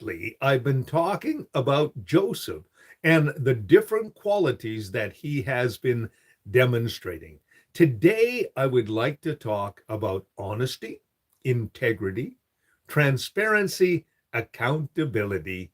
Lately, I've been talking about Joseph and the different qualities that he has been demonstrating. Today, I would like to talk about honesty, integrity, transparency, accountability,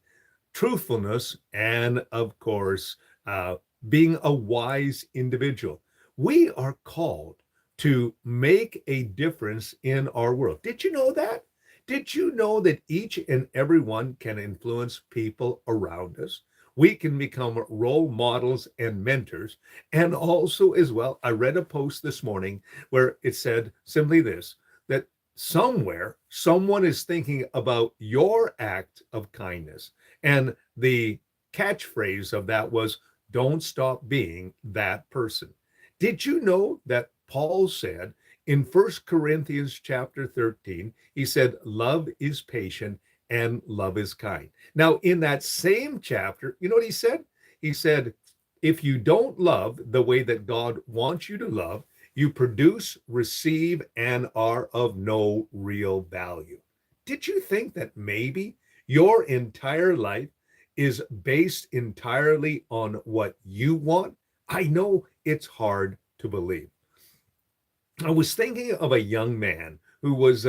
truthfulness, and of course, uh, being a wise individual. We are called to make a difference in our world. Did you know that? Did you know that each and every one can influence people around us? We can become role models and mentors. And also, as well, I read a post this morning where it said simply this, that somewhere someone is thinking about your act of kindness. And the catchphrase of that was, don't stop being that person. Did you know that Paul said in First Corinthians chapter 13, he said, love is patient and love is kind. Now, in that same chapter, you know what he said? He said, if you don't love the way that God wants you to love, you produce, receive, and are of no real value. Did you think that maybe your entire life is based entirely on what you want? I know it's hard to believe. I was thinking of a young man who was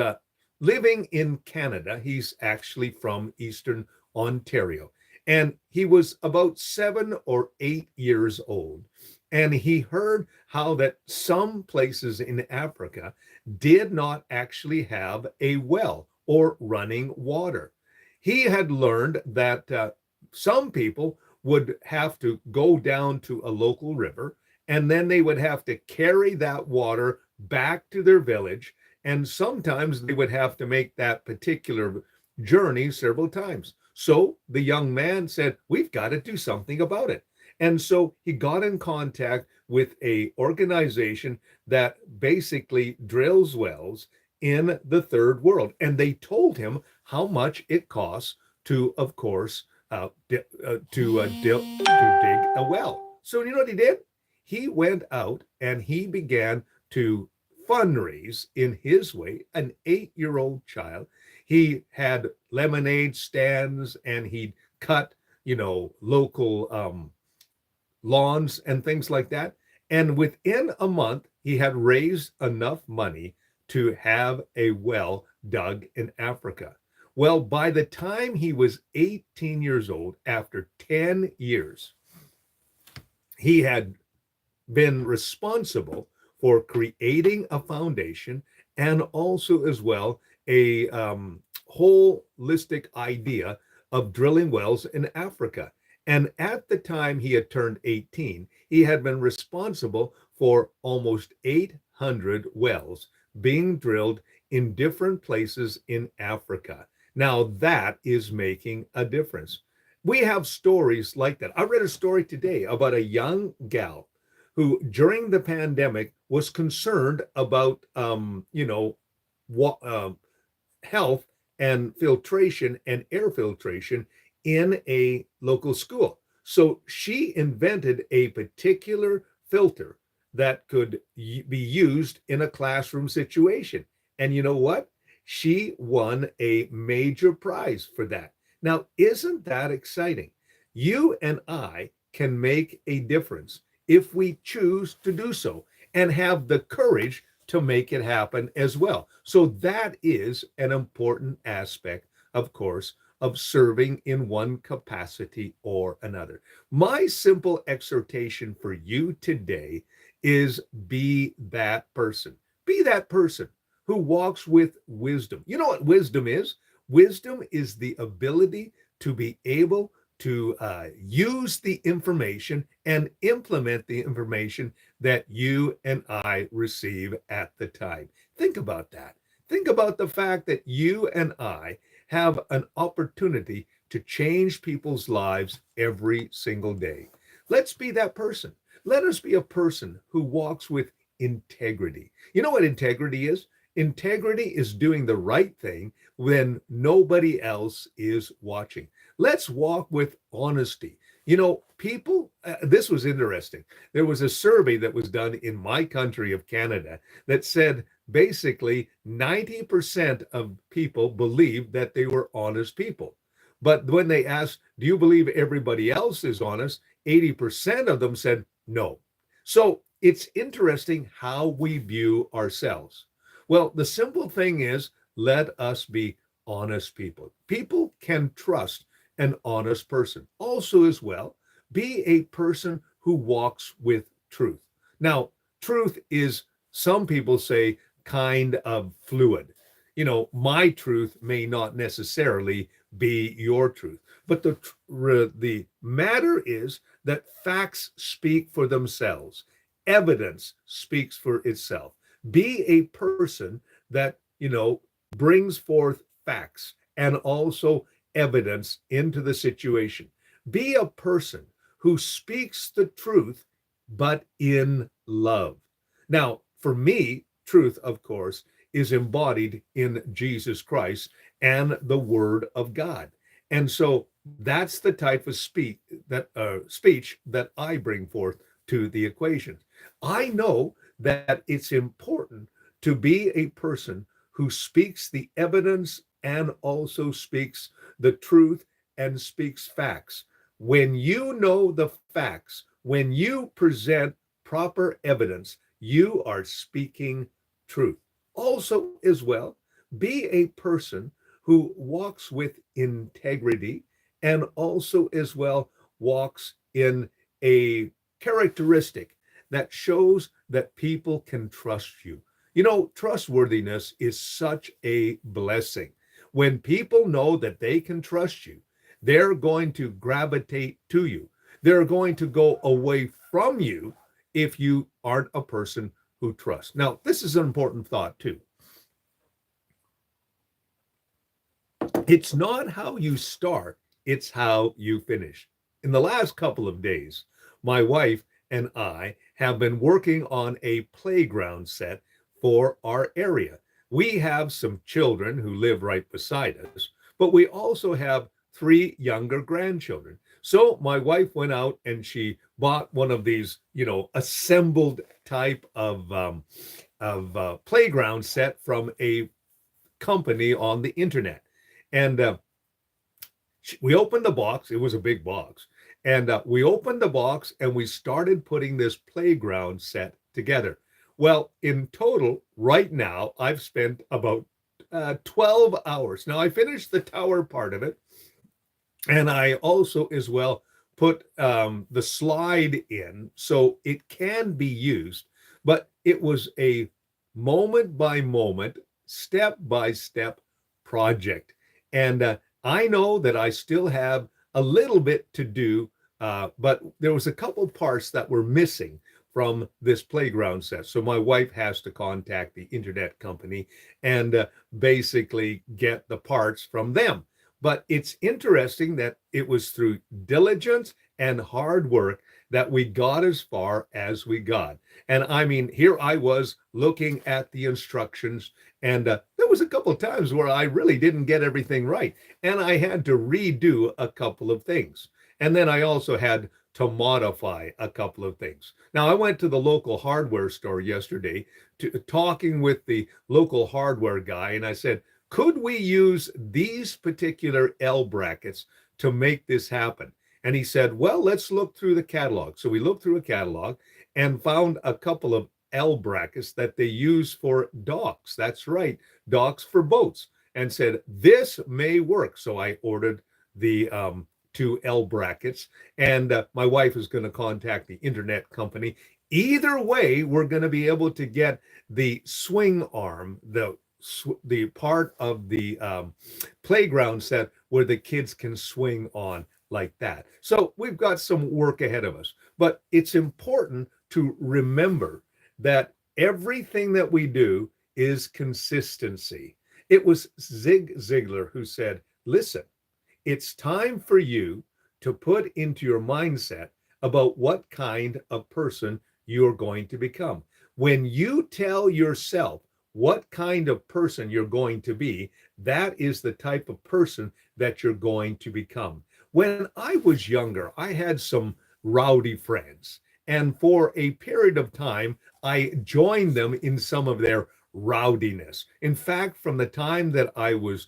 living in Canada. He's actually from Eastern Ontario. And he was about 7 or 8 years old. And he heard how that some places in Africa did not actually have a well or running water. He had learned that some people would have to go down to a local river and then they would have to carry that water back to their village. And sometimes they would have to make that particular journey several times. So the young man said, we've got to do something about it. And so he got in contact with a organization that basically drills wells in the third world. And they told him how much it costs to, of course, to dig a well. So you know what he did? He went out and he began to fundraise in his way, an 8 year old child. He had lemonade stands and he'd cut, local lawns and things like that. And within a month, he had raised enough money to have a well dug in Africa. Well, by the time he was 18 years old, after 10 years, he had been responsible for creating a foundation and also as well a holistic idea of drilling wells in Africa. And at the time he had turned 18, he had been responsible for almost 800 wells being drilled in different places in Africa. Now that is making a difference. We have stories like that. I read a story today about a young gal who during the pandemic was concerned about health and filtration and air filtration in a local school. So she invented a particular filter that could be used in a classroom situation. And you know what? She won a major prize for that. Now, isn't that exciting? You and I can make a difference if we choose to do so and have the courage to make it happen as well. So that is an important aspect, of course, of serving in one capacity or another. My simple exhortation for you today is be that person. Be that person who walks with wisdom. You know what wisdom is? Wisdom is the ability to be able to use the information and implement the information that you and I receive at the time. Think about that. Think about the fact that you and I have an opportunity to change people's lives every single day. Let's be that person. Let us be a person who walks with integrity. You know what integrity is? Integrity is doing the right thing when nobody else is watching. Let's walk with honesty. People, this was interesting. There was a survey that was done in my country of Canada that said basically 90% of people believed that they were honest people. But when they asked, do you believe everybody else is honest? 80% of them said no. So it's interesting how we view ourselves. Well, the simple thing is, let us be honest people. People can trust an honest person. Also, as well, be a person who walks with truth. Now, truth is, some people say, kind of fluid. My truth may not necessarily be your truth, but the matter is that facts speak for themselves. Evidence speaks for itself. Be a person that, brings forth facts and also evidence into the situation. Be a person who speaks the truth, but in love. Now, for me, truth, of course, is embodied in Jesus Christ and the Word of God. And so that's the type of speech that I bring forth to the equation. I know that it's important to be a person who speaks the evidence and also speaks the truth and speaks facts. When you know the facts, when you present proper evidence, you are speaking truth. Also, as well, be a person who walks with integrity and also, as well, walks in a characteristic that shows that people can trust you. Trustworthiness is such a blessing. When people know that they can trust you, they're going to gravitate to you. They're going to go away from you if you aren't a person who trusts. Now, this is an important thought, too. It's not how you start, it's how you finish. In the last couple of days, my wife and I have been working on a playground set for our area. We have some children who live right beside us, but we also have three younger grandchildren. So my wife went out and she bought one of these, assembled type of playground set from a company on the internet. And we opened the box. It was a big box. And we opened the box and we started putting this playground set together. Well, in total, right now, I've spent about 12 hours. Now, I finished the tower part of it. And I also, as well, put the slide in so it can be used. But it was a moment by moment, step by step project. And I know that I still have a little bit to do, but there was a couple parts that were missing from this playground set. So my wife has to contact the internet company and basically get the parts from them. But it's interesting that it was through diligence and hard work that we got as far as we got. And I mean, here I was looking at the instructions, and there was a couple of times where I really didn't get everything right, and I had to redo a couple of things. And then I also had to modify a couple of things. Now, I went to the local hardware store yesterday to talking with the local hardware guy, and I said, could we use these particular L brackets to make this happen? And he said, well, let's look through the catalog. So we looked through a catalog and found a couple of L brackets that they use for docks. That's right, docks for boats, and said, this may work. So I ordered the two L brackets, and my wife is going to contact the internet company. Either way, we're going to be able to get the swing arm, the part of the playground set where the kids can swing on like that. So we've got some work ahead of us, but it's important to remember that everything that we do is consistency. It was Zig Ziglar who said, listen, it's time for you to put into your mindset about what kind of person you're going to become. When you tell yourself what kind of person you're going to be, that is the type of person that you're going to become. When I was younger, I had some rowdy friends, and for a period of time, I joined them in some of their rowdiness. In fact, from the time that I was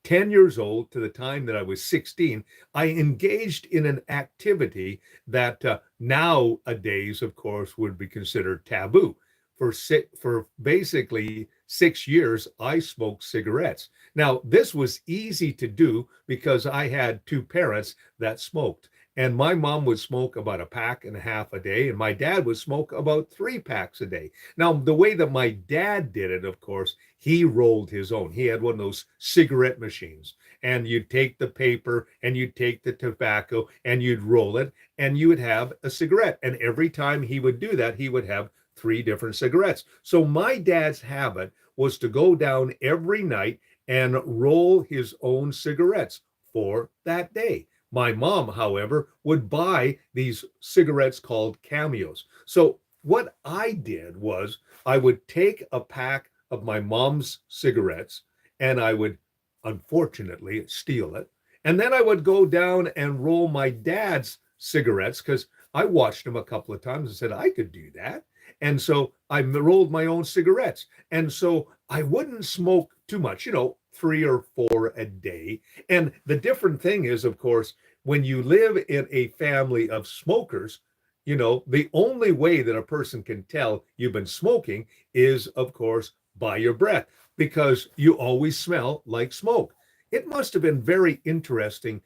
10 years old to the time that I was 16, I engaged in an activity that nowadays, of course, would be considered taboo. For basically 6 years, I smoked cigarettes. Now, this was easy to do because I had two parents that smoked. And my mom would smoke about a pack and a half a day, and my dad would smoke about 3 packs a day. Now, the way that my dad did it, of course, he rolled his own. He had one of those cigarette machines, and you'd take the paper and you'd take the tobacco and you'd roll it, and you would have a cigarette. And every time he would do that, he would have three different cigarettes. So my dad's habit was to go down every night and roll his own cigarettes for that day. My mom, however, would buy these cigarettes called cameos. So what I did was I would take a pack of my mom's cigarettes and I would unfortunately steal it. And then I would go down and roll my dad's cigarettes because I watched him a couple of times and said I could do that. And so I rolled my own cigarettes. And so I wouldn't smoke too much, 3 or 4 a day. And the different thing is, of course, when you live in a family of smokers, the only way that a person can tell you've been smoking is, of course, by your breath, because you always smell like smoke. It must have been very interesting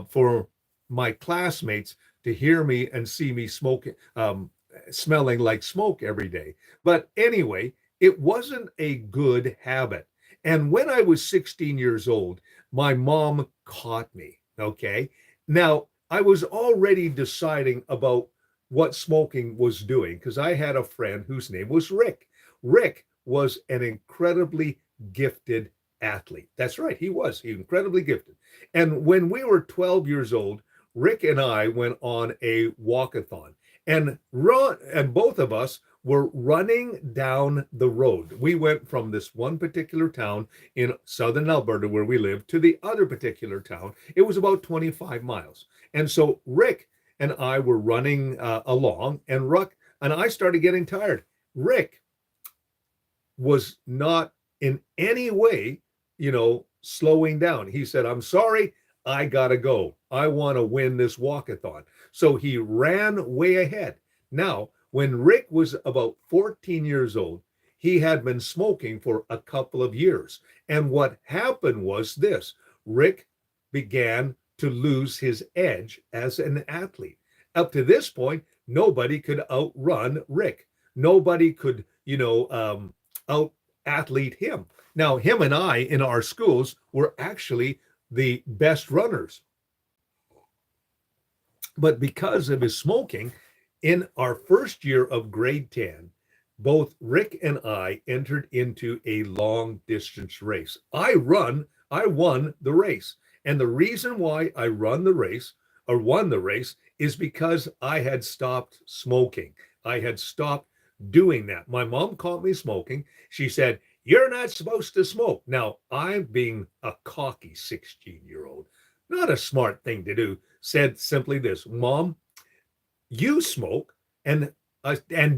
for my classmates to hear me and see me smoking, smelling like smoke every day. But anyway, it wasn't a good habit. And when I was 16 years old, my mom caught me. Okay. Now, I was already deciding about what smoking was doing because I had a friend whose name was Rick. Rick was an incredibly gifted athlete. That's right. He was incredibly gifted. And when we were 12 years old, Rick and I went on a walkathon and both of us were running down the road. We went from this one particular town in southern Alberta where we lived to the other particular town. It was about 25 miles. And so Rick and I were running along, and Rick and I started getting tired. Rick was not in any way, slowing down. He said, "I'm sorry, I gotta go. I want to win this walkathon." So he ran way ahead. Now, when Rick was about 14 years old, he had been smoking for a couple of years. And what happened was this: Rick began to lose his edge as an athlete. Up to this point, nobody could outrun Rick. Nobody could, out athlete him. Now, him and I in our schools were actually the best runners. But because of his smoking, in our first year of grade 10, both Rick and I entered into a long distance race. I won the race. And the reason why I won the race is because I had stopped smoking. I had stopped doing that. My mom caught me smoking. She said, "You're not supposed to smoke." Now, I, being a cocky 16-year-old, not a smart thing to do, said simply this: "Mom, you smoke and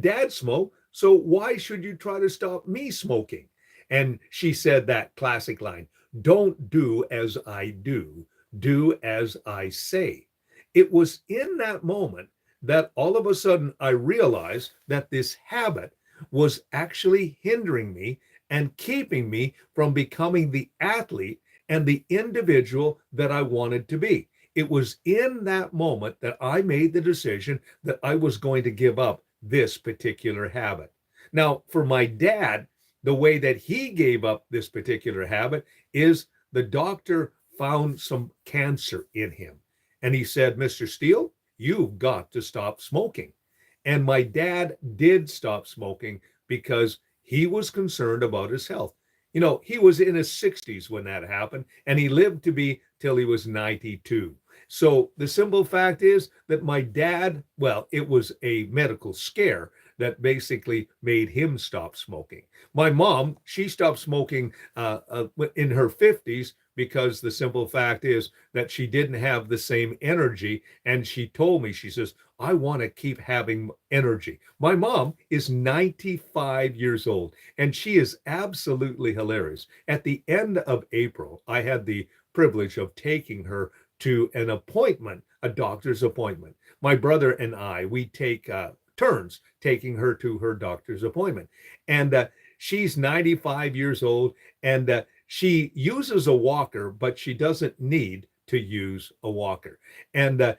dad smoke, so why should you try to stop me smoking?" And she said that classic line, "Don't do as I do as I say." It was in that moment that all of a sudden I realized that this habit was actually hindering me and keeping me from becoming the athlete and the individual that I wanted to be. It was in that moment that I made the decision that I was going to give up this particular habit. Now, for my dad, the way that he gave up this particular habit is the doctor found some cancer in him. And he said, "Mr. Steele, you've got to stop smoking." And my dad did stop smoking because he was concerned about his health. He was in his 60s when that happened, and he lived to be till he was 92. So the simple fact is that my dad, well, it was a medical scare that basically made him stop smoking. My mom, she stopped smoking in her 50s because the simple fact is that she didn't have the same energy. And she told me, she says, I want to keep having energy. My mom is 95 years old, and she is absolutely hilarious. At the end of April, I had the privilege of taking her to an appointment, a doctor's appointment. My brother and I, we take turns taking her to her doctor's appointment. And she's 95 years old, and she uses a walker, but she doesn't need to use a walker. And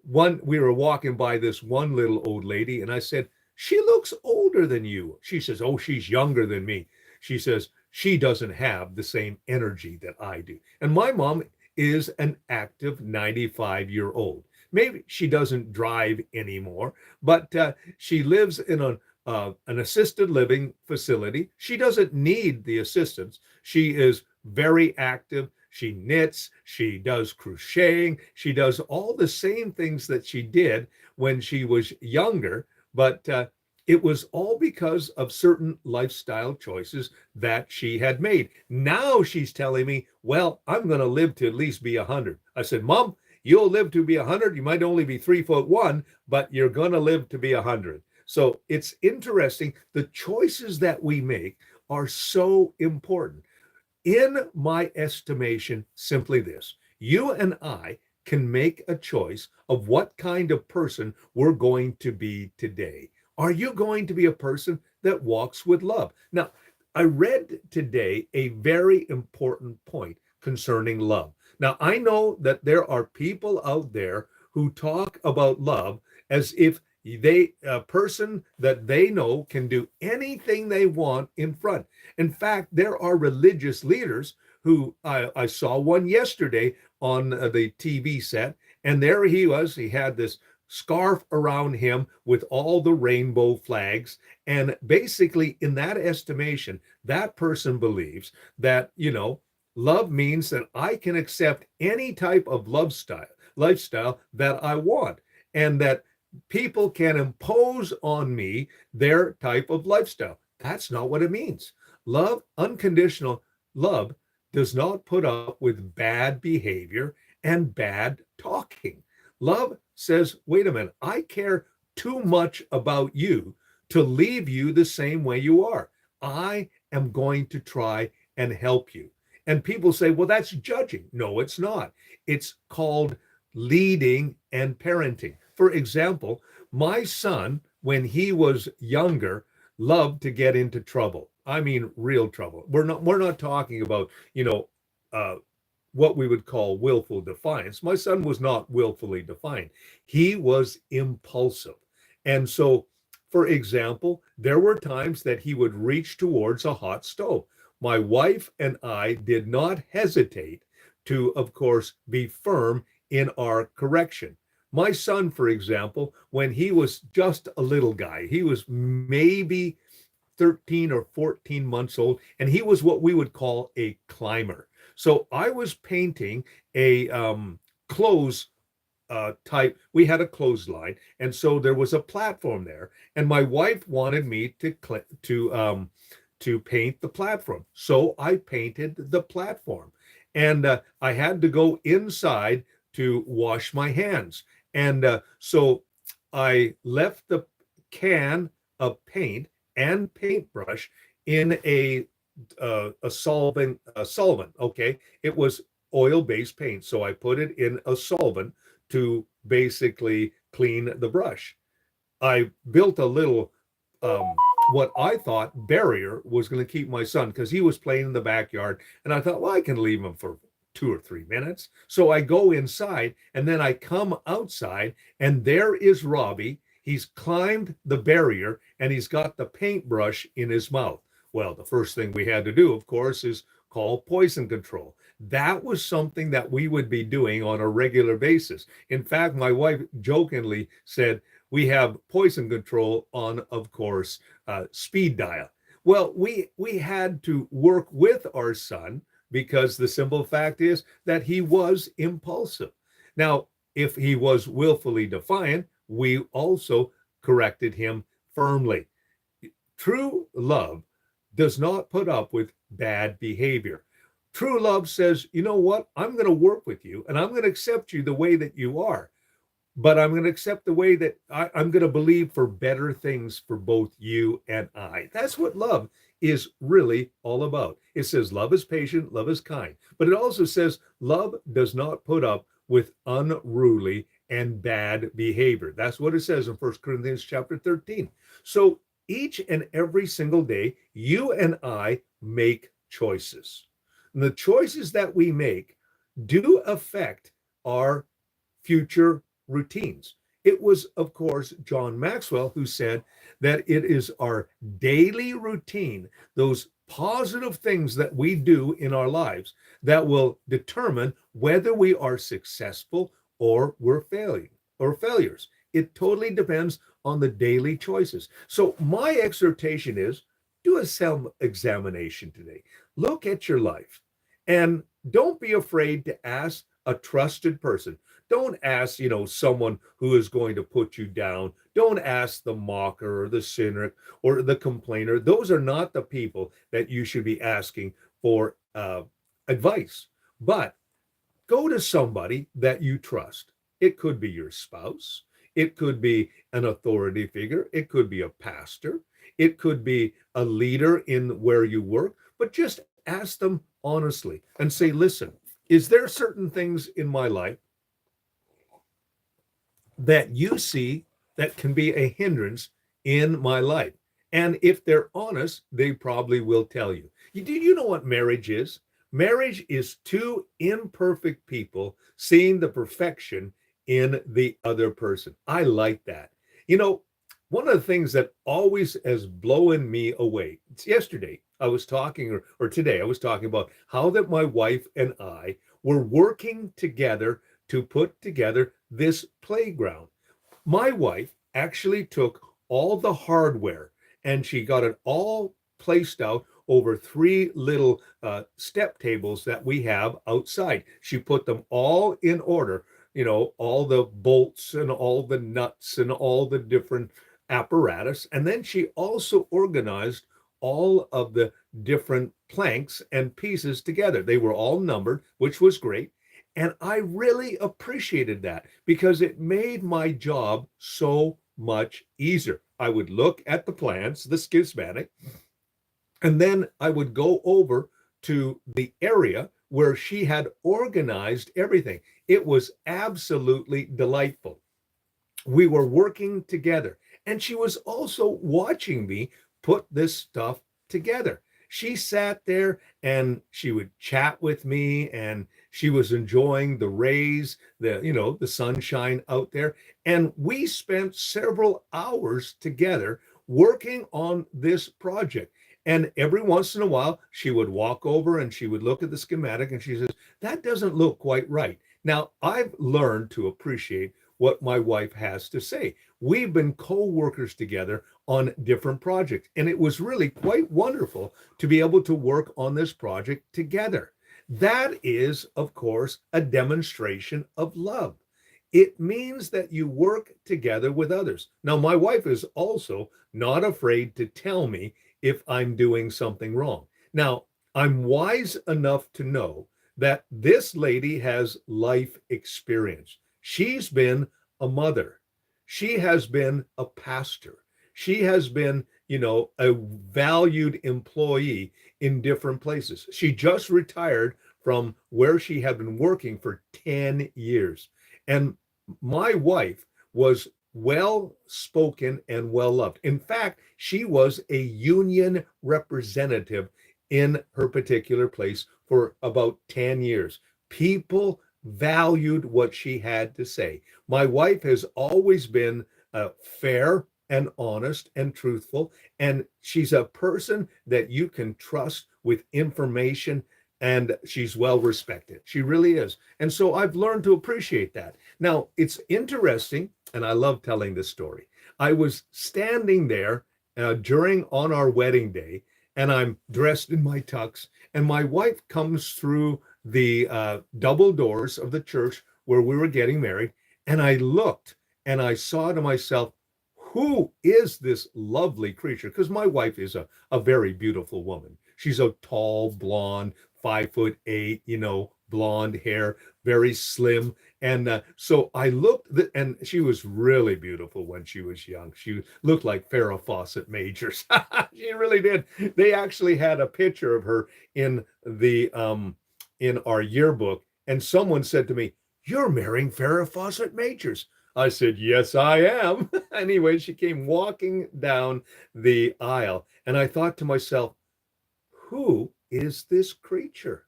we were walking by this one little old lady, and I said, she looks older than you. She says, oh, she's younger than me. She says, she doesn't have the same energy that I do. And my mom is an active 95-year-old. Maybe she doesn't drive anymore, but she lives in an assisted living facility. She doesn't need the assistance. She is very active. She knits, she does crocheting, she does all the same things that she did when she was younger, but it was all because of certain lifestyle choices that she had made. Now she's telling me, well, I'm going to live to at least be 100. I said, Mom, you'll live to be 100. You might only be 3'1", but you're going to live to be 100. So it's interesting. The choices that we make are so important. In my estimation, simply this: you and I can make a choice of what kind of person we're going to be today. Are you going to be a person that walks with love? Now, I read today a very important point concerning love. Now, I know that there are people out there who talk about love as if a person that they know can do anything they want in front. In fact, there are religious leaders who I saw one yesterday on the TV set, and there he was. He had this scarf around him with all the rainbow flags. And basically, in that estimation, that person believes that, love means that I can accept any type of lifestyle that I want, and that people can impose on me their type of lifestyle. That's not what it means. Love, unconditional love, does not put up with bad behavior and bad talking. Love says, wait a minute, I care too much about you to leave you the same way you are. I am going to try and help you. And people say, well, that's judging. No, it's not. It's called leading and parenting. For example, my son, when he was younger, loved to get into trouble. I mean, real trouble. We're not talking about, what we would call willful defiance. My son was not willfully defiant. He was impulsive. And so, for example, there were times that he would reach towards a hot stove. My wife and I did not hesitate to, of course, be firm in our correction. My son, for example, when he was just a little guy, he was maybe 13 or 14 months old, and he was what we would call a climber. So I was painting a clothes type. We had a clothesline, and so there was a platform there, and my wife wanted me to paint the platform. So I painted the platform, and I had to go inside to wash my hands. And so I left the can of paint and paintbrush in a solvent. Okay, it was oil-based paint, so I put it in a solvent to basically clean the brush. I built a little what I thought barrier was going to keep my son, because he was playing in the backyard, and I thought, well, I can leave him for 2 or 3 minutes. So I go inside, and then I come outside, and there is Robbie. He's climbed the barrier, and he's got the paintbrush in his mouth. Well, the first thing we had to do, of course, is call poison control. That was something that we would be doing on a regular basis. In fact, my wife jokingly said, we have poison control on, of course, speed dial. Well, we had to work with our son, because the simple fact is that he was impulsive. Now, if he was willfully defiant, we also corrected him firmly. True love does not put up with bad behavior. True love says, you know what? I'm going to work with you and I'm going to accept you the way that you are, but I'm going to accept the way that I'm going to believe for better things for both you and I. That's what love is really all about. It says love is patient, love is kind, but it also says love does not put up with unruly and bad behavior. That's what it says in 1 Corinthians chapter 13. So each and every single day, you and I make choices. And the choices that we make do affect our future routines. It was, of course, John Maxwell who said that it is our daily routine, those positive things that we do in our lives, that will determine whether we are successful or we're failing or failures. It totally depends on the daily choices. So my exhortation is do a self examination today. Look at your life and don't be afraid to ask a trusted person. Don't ask, someone who is going to put you down. Don't ask the mocker or the cynic or the complainer. Those are not the people that you should be asking for advice. But go to somebody that you trust. It could be your spouse. It could be an authority figure. It could be a pastor. It could be a leader in where you work. But just ask them honestly and say, listen, is there certain things in my life that you see that can be a hindrance in my life? And if they're honest, they probably will tell you. Do you know what marriage is? Marriage is two imperfect people seeing the perfection in the other person. I like that. You know, one of the things that always has blown me away, it's yesterday I was talking, or today I was talking about how that my wife and I were working together to put together this playground. My wife actually took all the hardware and she got it all placed out over three little step tables that we have outside. She put them all in order, all the bolts and all the nuts and all the different apparatus. And then she also organized all of the different planks and pieces together. They were all numbered, which was great. And I really appreciated that because it made my job so much easier. I would look at the plans, the schematic, and then I would go over to the area where she had organized everything. It was absolutely delightful. We were working together, and she was also watching me put this stuff together. She sat there and she would chat with me, and she was enjoying the rays, the sunshine out there. And we spent several hours together working on this project. And every once in a while, she would walk over and she would look at the schematic and she says, that doesn't look quite right. Now, I've learned to appreciate what my wife has to say. We've been co-workers together on different projects, and it was really quite wonderful to be able to work on this project together. That is, of course, a demonstration of love. It means that you work together with others. Now, my wife is also not afraid to tell me if I'm doing something wrong. Now, I'm wise enough to know that this lady has life experience. She's been a mother. She has been a pastor. She has been, a valued employee in different places. She just retired from where she had been working for 10 years. And my wife was well spoken and well loved. In fact, she was a union representative in her particular place for about 10 years. People valued what she had to say. My wife has always been fair and honest and truthful, and she's a person that you can trust with information, and she's well respected. She really is. And so I've learned to appreciate that. Now, it's interesting, and I love telling this story. I was standing there on our wedding day, and I'm dressed in my tux, and my wife comes through the double doors of the church where we were getting married, and I looked and I saw to myself, who is this lovely creature? Because my wife is a very beautiful woman. She's a tall, blonde, 5'8", blonde hair, very slim. And so I looked, and she was really beautiful when she was young. She looked like Farrah Fawcett Majors. She really did. They actually had a picture of her in the in our yearbook, and someone said to me, "You're marrying Farrah Fawcett Majors." I said, "Yes, I am." Anyway, she came walking down the aisle, and I thought to myself, who is this creature?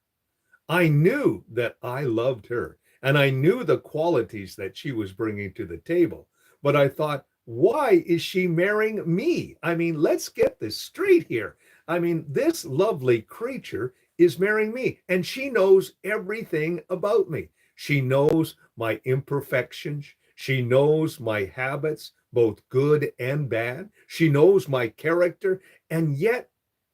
I knew that I loved her, and I knew the qualities that she was bringing to the table. But I thought, why is she marrying me? I mean, let's get this straight here. I mean, this lovely creature is marrying me, and she knows everything about me. She knows my imperfections. She knows my habits, both good and bad. She knows my character, and yet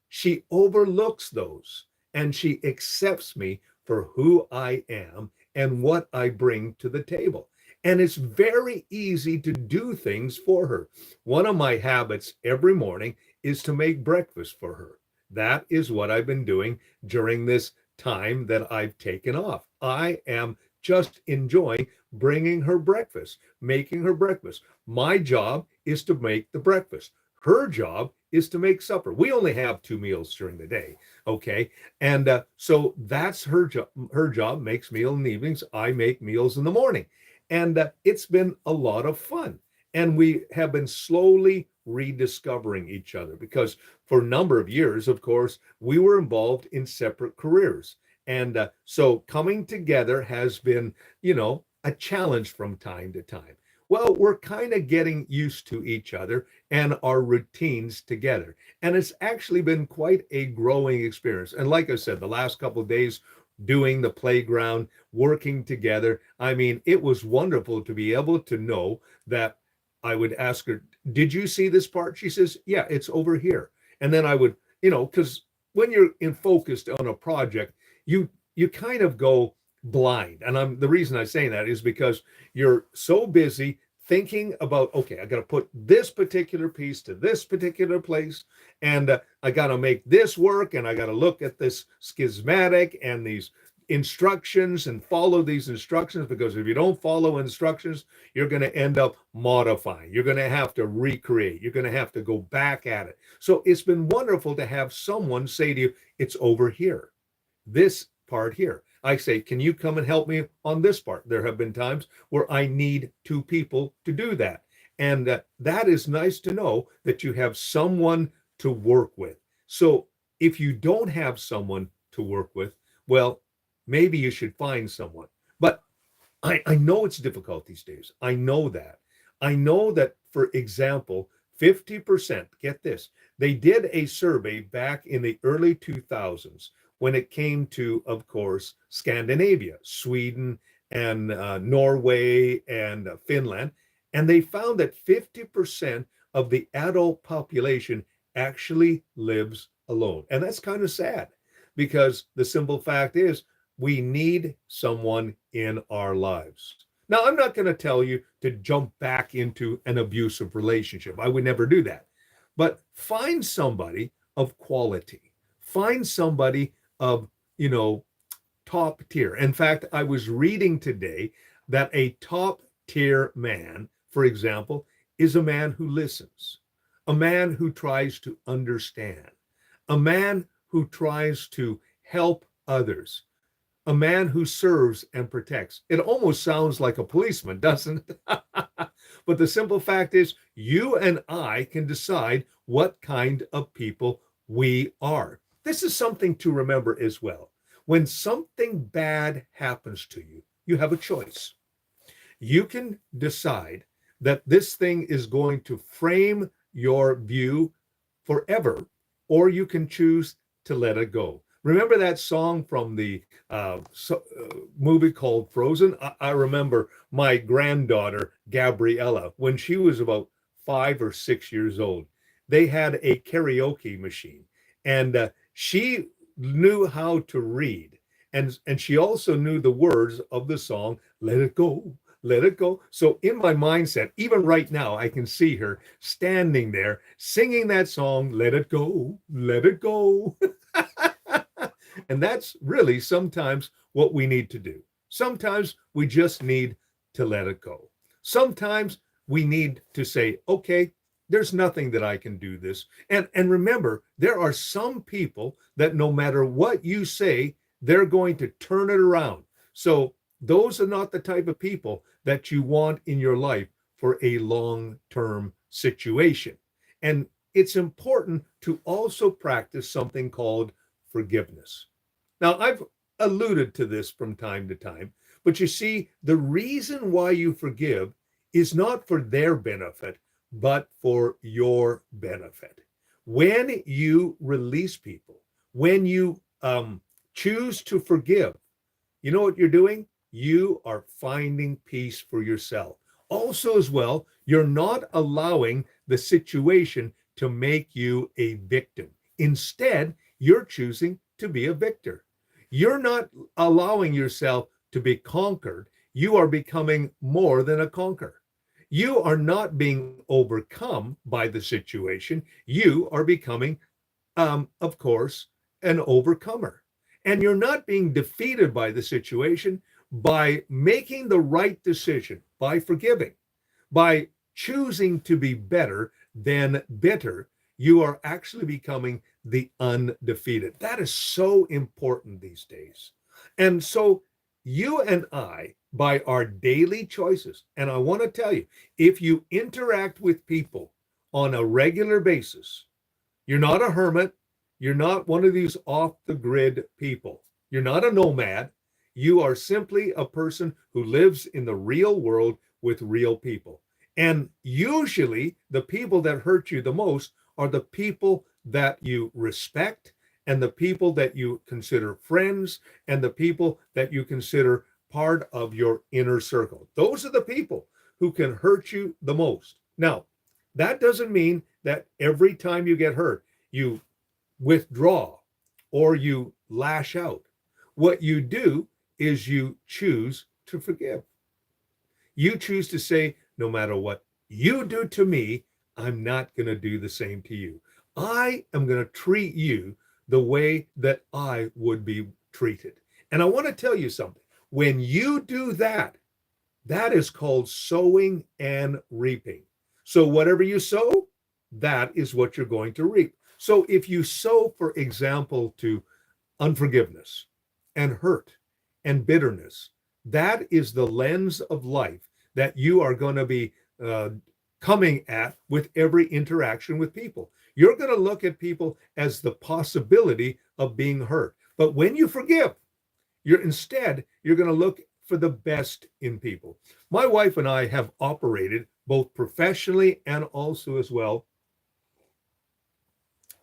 she overlooks those, and she accepts me for who I am and what I bring to the table. And it's very easy to do things for her. One of my habits every morning is to make breakfast for her. That is what I've been doing during this time that I've taken off. I am just enjoying bringing her breakfast, making her breakfast. My job is to make the breakfast. Her job is to make supper. We only have 2 meals during the day, okay? And so that's her job. Her job makes meal in the evenings. I make meals in the morning. And it's been a lot of fun. And we have been slowly rediscovering each other because for a number of years, of course, we were involved in separate careers. And so coming together has been, a challenge from time to time. Well, we're kind of getting used to each other and our routines together. And it's actually been quite a growing experience. And like I said, the last couple of days doing the playground, working together, I mean, it was wonderful to be able to know that I would ask her, "Did you see this part?" She says, "Yeah, it's over here." And then I would, because when you're in focused on a project, you kind of go blind. And the reason I'm saying that is because you're so busy thinking about, okay, I got to put this particular piece to this particular place, and I got to make this work, and I got to look at this schismatic and these instructions and follow these instructions, because if you don't follow instructions, you're going to end up modifying. You're going to have to recreate. You're going to have to go back at it. So it's been wonderful to have someone say to you, "It's over here, this part here." I say, "Can you come and help me on this part?" There have been times where I need two people to do that. And that is nice to know that you have someone to work with. So if you don't have someone to work with, well, maybe you should find someone. But I know it's difficult these days. I know that. I know that, for example, 50%, get this, they did a survey back in the early 2000s when it came to, of course, Scandinavia, Sweden and Norway and Finland. And they found that 50% of the adult population actually lives alone. And that's kind of sad, because the simple fact is we need someone in our lives. Now, I'm not going to tell you to jump back into an abusive relationship. I would never do that. But find somebody of quality. Find somebody of, top tier. In fact, I was reading today that a top tier man, for example, is a man who listens, a man who tries to understand, a man who tries to help others, a man who serves and protects. It almost sounds like a policeman, doesn't it? But the simple fact is, you and I can decide what kind of people we are. This is something to remember as well. When something bad happens to you, you have a choice. You can decide that this thing is going to frame your view forever, or you can choose to let it go. Remember that song from the movie called Frozen? I remember my granddaughter, Gabriella, when she was about 5 or 6 years old, they had a karaoke machine, and she knew how to read. And she also knew the words of the song, "Let It Go, Let It Go." So in my mindset, even right now, I can see her standing there singing that song, "Let It Go, Let It Go." And that's really sometimes what we need to do. Sometimes we just need to let it go. Sometimes we need to say, okay, there's nothing that I can do this. And remember, there are some people that no matter what you say, they're going to turn it around. So those are not the type of people that you want in your life for a long-term situation. And it's important to also practice something called forgiveness. Now, I've alluded to this from time to time, but you see, the reason why you forgive is not for their benefit, but for your benefit. When you release people, when you choose to forgive, you know what you're doing? You are finding peace for yourself. Also, as well, you're not allowing the situation to make you a victim. Instead, you're choosing to be a victor. You're not allowing yourself to be conquered. You are becoming more than a conqueror. You are not being overcome by the situation. You are becoming, of course, an overcomer. And you're not being defeated by the situation by making the right decision, by forgiving, by choosing to be better than bitter. You are actually becoming the undefeated. That is so important these days. And so you and I, by our daily choices, and I want to tell you, if you interact with people on a regular basis, you're not a hermit. You're not one of these off the grid people. You're not a nomad. You are simply a person who lives in the real world with real people. And usually, the people that hurt you the most are the people that you respect and the people that you consider friends and the people that you consider part of your inner circle. Those are the people who can hurt you the most. Now, that doesn't mean that every time you get hurt, you withdraw or you lash out. What you do is you choose to forgive. You choose to say, no matter what you do to me, I'm not going to do the same to you. I am going to treat you the way that I would be treated. And I want to tell you something. When you do that, that is called sowing and reaping. So whatever you sow, that is what you're going to reap. So if you sow, for example, to unforgiveness and hurt and bitterness, that is the lens of life that you are going to be coming at with every interaction with people. You're going to look at people as the possibility of being hurt. But when you forgive, you're going to look for the best in people. My wife and I have operated both professionally and also as well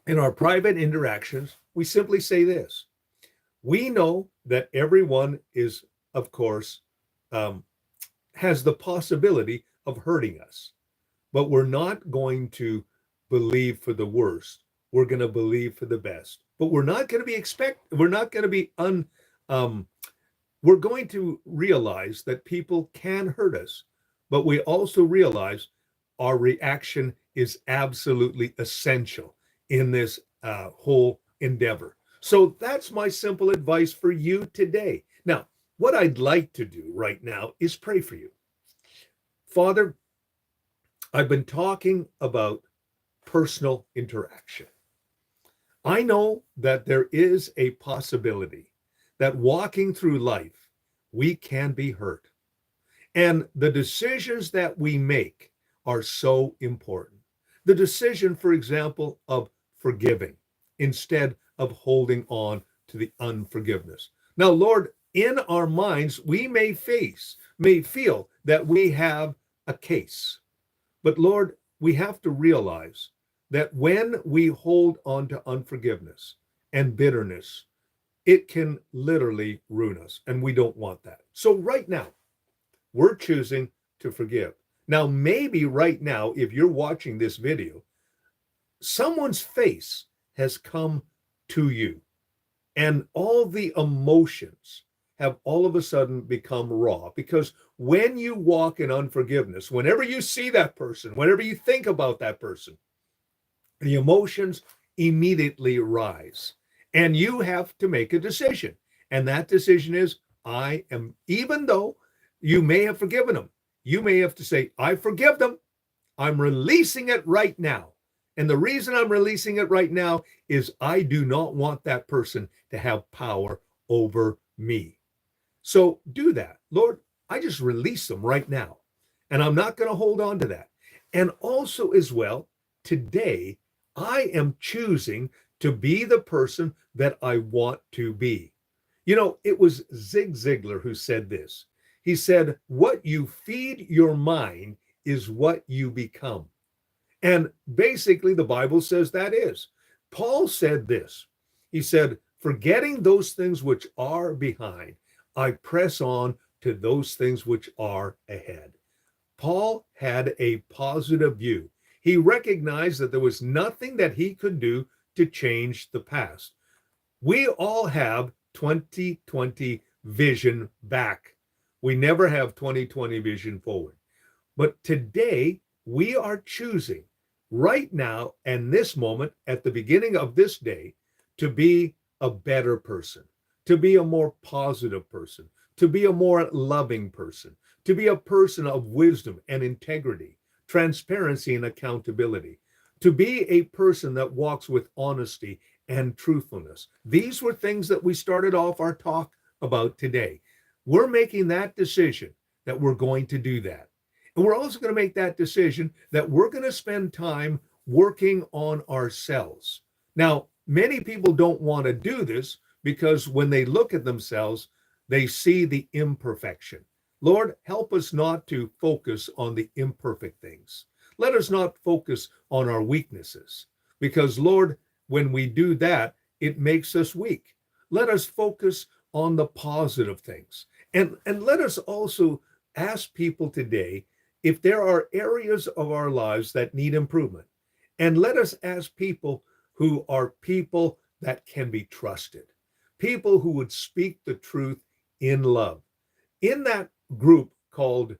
in our private interactions. We simply say this: we know that everyone is, of course, has the possibility of hurting us, but we're not going to believe for the worst. We're going to believe for the best, but we're not going to be we're going to realize that people can hurt us, but we also realize our reaction is absolutely essential in this whole endeavor. So that's my simple advice for you today. Now, what I'd like to do right now is pray for you. Father, I've been talking about personal interaction. I know that there is a possibility that walking through life, we can be hurt. And the decisions that we make are so important. The decision, for example, of forgiving instead of holding on to the unforgiveness. Now, Lord, in our minds, we may feel that we have a case. But Lord, we have to realize that when we hold on to unforgiveness and bitterness, it can literally ruin us, and we don't want that. So right now, we're choosing to forgive. Now, maybe right now, if you're watching this video, someone's face has come to you, and all the emotions have all of a sudden become raw. Because when you walk in unforgiveness, whenever you see that person, whenever you think about that person, the emotions immediately rise. And you have to make a decision. And that decision is, I am, even though you may have forgiven them, you may have to say, I forgive them. I'm releasing it right now. And the reason I'm releasing it right now is I do not want that person to have power over me. So do that. Lord, I just release them right now. And I'm not going to hold on to that. And also, as well, today, I am choosing to be the person that I want to be. You know, it was Zig Ziglar who said this. He said, what you feed your mind is what you become. And basically, the Bible says that is. Paul said this. He said, forgetting those things which are behind, I press on to those things which are ahead. Paul had a positive view. He recognized that there was nothing that he could do to change the past. We all have 2020 vision back. We never have 2020 vision forward. But today, we are choosing right now and this moment at the beginning of this day to be a better person, to be a more positive person, to be a more loving person, to be a person of wisdom and integrity, transparency and accountability, to be a person that walks with honesty and truthfulness. These were things that we started off our talk about today. We're making that decision that we're going to do that. And we're also going to make that decision that we're going to spend time working on ourselves. Now, many people don't want to do this because when they look at themselves, they see the imperfection. Lord, help us not to focus on the imperfect things. Let us not focus on our weaknesses because, Lord, when we do that, it makes us weak. Let us focus on the positive things. And let us also ask people today if there are areas of our lives that need improvement. And let us ask people who are people that can be trusted, people who would speak the truth in love. In that group called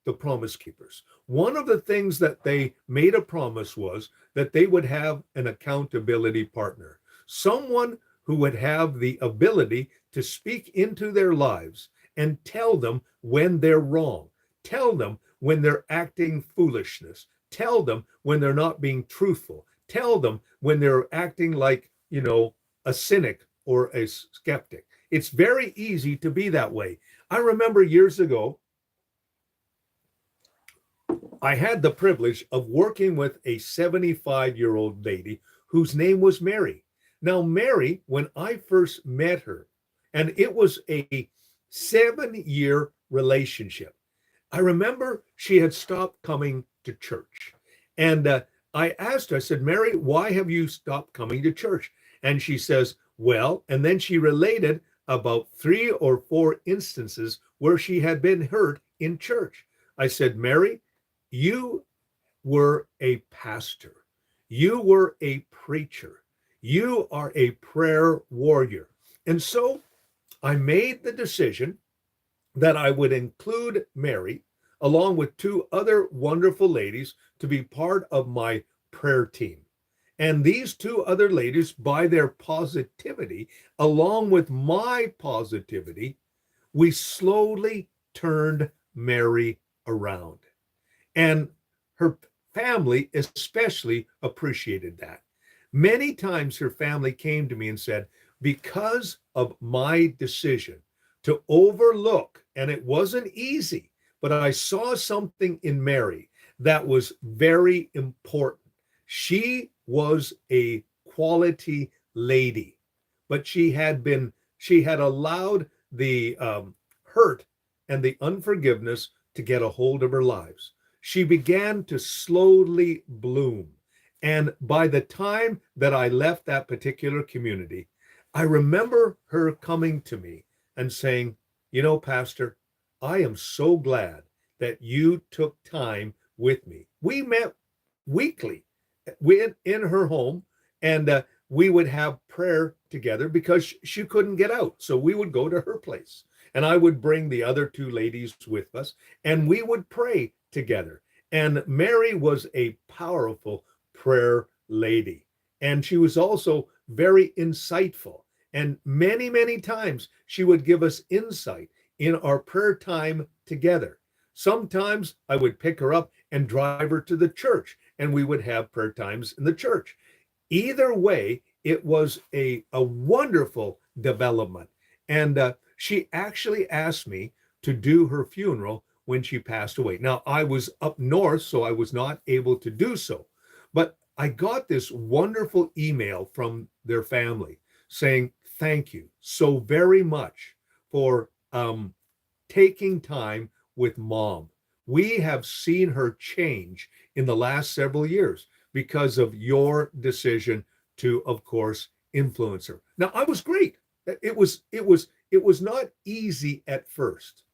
the Promise Keepers, one of the things that they made a promise was that they would have an accountability partner, someone who would have the ability to speak into their lives and tell them when they're wrong, tell them when they're acting foolishness, tell them when they're not being truthful, tell them when they're acting like, a cynic or a skeptic. It's very easy to be that way. I remember years ago, I had the privilege of working with a 75-year-old lady whose name was Mary. Now, Mary, when I first met her, and it was a 7-year relationship, I remember she had stopped coming to church. And I asked her, I said, Mary, why have you stopped coming to church? And she says, well, and then she related about 3 or 4 instances where she had been hurt in church. I said, Mary, you were a pastor. You were a preacher. You are a prayer warrior. And so I made the decision that I would include Mary along with 2 other wonderful ladies to be part of my prayer team. And these 2 other ladies, by their positivity, along with my positivity, we slowly turned Mary around. And her family especially appreciated that. Many times her family came to me and said, because of my decision to overlook, and it wasn't easy, but I saw something in Mary that was very important. She was a quality lady, but she had allowed the hurt and the unforgiveness to get a hold of her lives. She began to slowly bloom. And by the time that I left that particular community, I remember her coming to me and saying, Pastor, I am so glad that you took time with me. We met weekly in her home, and we would have prayer together because she couldn't get out. So we would go to her place, and I would bring the other 2 ladies with us, and we would pray together. And Mary was a powerful prayer lady, and she was also very insightful. And many, many times she would give us insight in our prayer time together. Sometimes I would pick her up and drive her to the church, and we would have prayer times in the church. Either way, it was a wonderful development. And she actually asked me to do her funeral when she passed away. Now, I was up north, so I was not able to do so. But I got this wonderful email from their family saying, thank you so very much for taking time with mom. We have seen her change in the last several years because of your decision to, of course, influence her. Now, I was great. It was not easy at first,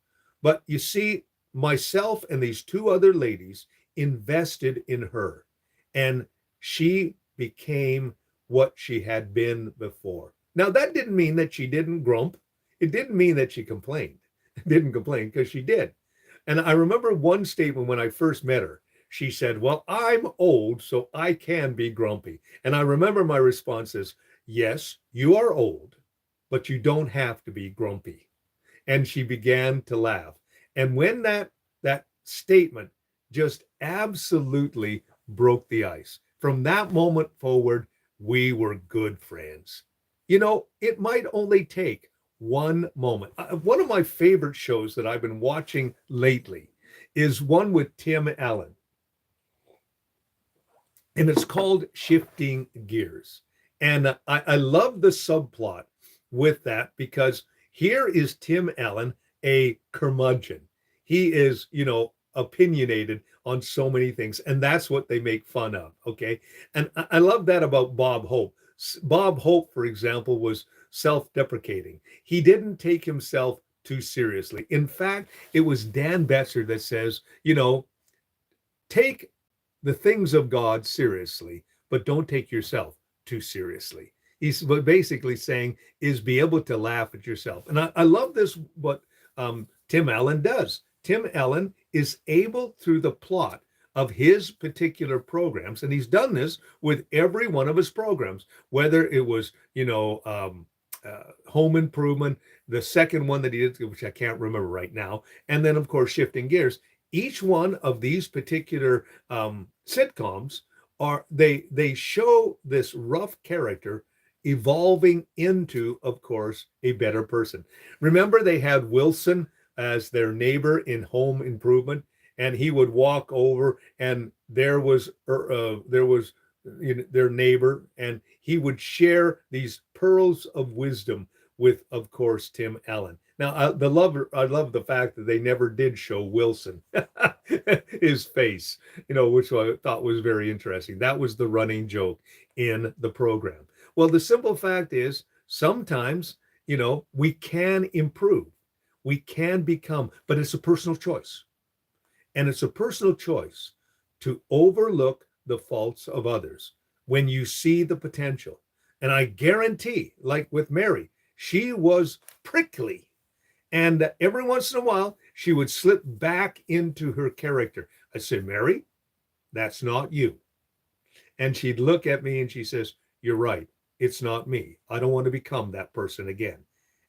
but you see, myself and these two other ladies invested in her, and she became what she had been before. Now, that didn't mean that she didn't grump. It didn't mean that she complained. Didn't complain, because she did. And I remember one statement when I first met her. She said, well, I'm old, so I can be grumpy. And I remember my response is, yes, you are old, but you don't have to be grumpy. And she began to laugh. And when that statement just absolutely broke the ice, from that moment forward, we were good friends. It might only take one moment. One of my favorite shows that I've been watching lately is one with Tim Allen, and it's called Shifting Gears. And I love the subplot with that, because here is Tim Allen, a curmudgeon. He is, opinionated on so many things, and that's what they make fun of. Okay. And I love that about Bob Hope. Bob Hope, for example, was self-deprecating. He didn't take himself too seriously. In fact, it was Dan Betzer that says, take the things of God seriously, but don't take yourself too seriously. He's basically saying is be able to laugh at yourself. And I love this, what Tim Allen does. Tim Allen is able, through the plot of his particular programs, and he's done this with every one of his programs, whether it was, Home Improvement, the second one that he did, which I can't remember right now, and then, of course, Shifting Gears. Each one of these particular sitcoms they show this rough character evolving into, of course, a better person. Remember, they had Wilson as their neighbor in Home Improvement, and he would walk over, and there was their neighbor, and he would share these pearls of wisdom with, of course, Tim Allen. Now, I love the fact that they never did show Wilson, his face, which I thought was very interesting. That was the running joke in the program. Well, the simple fact is, sometimes, we can improve, we can become, but it's a personal choice. And it's a personal choice to overlook the faults of others when you see the potential. And I guarantee, like with Mary, she was prickly. And every once in a while, she would slip back into her character. I said, Mary, that's not you. And she'd look at me and she says, you're right. It's not me. I don't want to become that person again.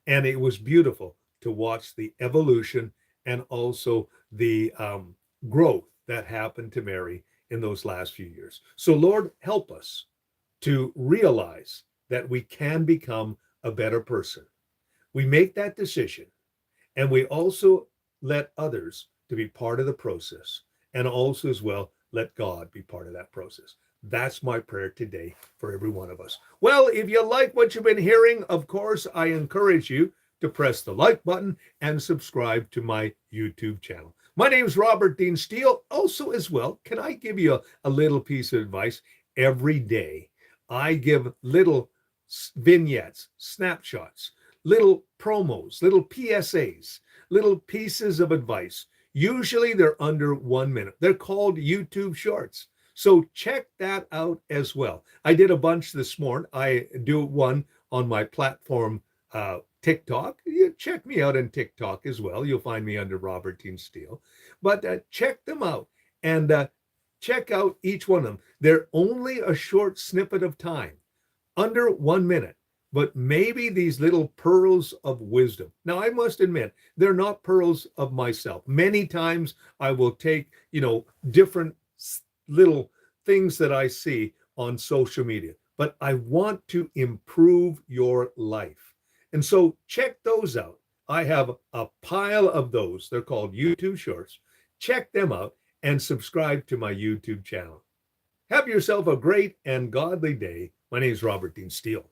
And it was beautiful to watch the evolution and also the growth that happened to Mary in those last few years. So Lord, help us to realize that we can become a better person. We make that decision, and we also let others to be part of the process, and also as well let God be part of that process. That's my prayer today for every one of us. Well, if you like what you've been hearing, of course, I encourage you to press the like button and subscribe to my YouTube channel. My name is Robert Dean Steele. Also, as well, can I give you a little piece of advice? Every day, I give little vignettes, snapshots, little promos, little PSAs, little pieces of advice. Usually they're under 1 minute. They're called YouTube Shorts. So check that out as well. I did a bunch this morning. I do one on my platform, TikTok. You check me out on TikTok as well. You'll find me under Robert Dean Steele. But check them out, and check out each one of them. They're only a short snippet of time. under 1 minute. But maybe these little pearls of wisdom. Now, I must admit, they're not pearls of myself. Many times I will take, different little things that I see on social media, but I want to improve your life. And so check those out. I have a pile of those. They're called YouTube Shorts. Check them out and subscribe to my YouTube channel. Have yourself a great and godly day. My name is Robert Dean Steele.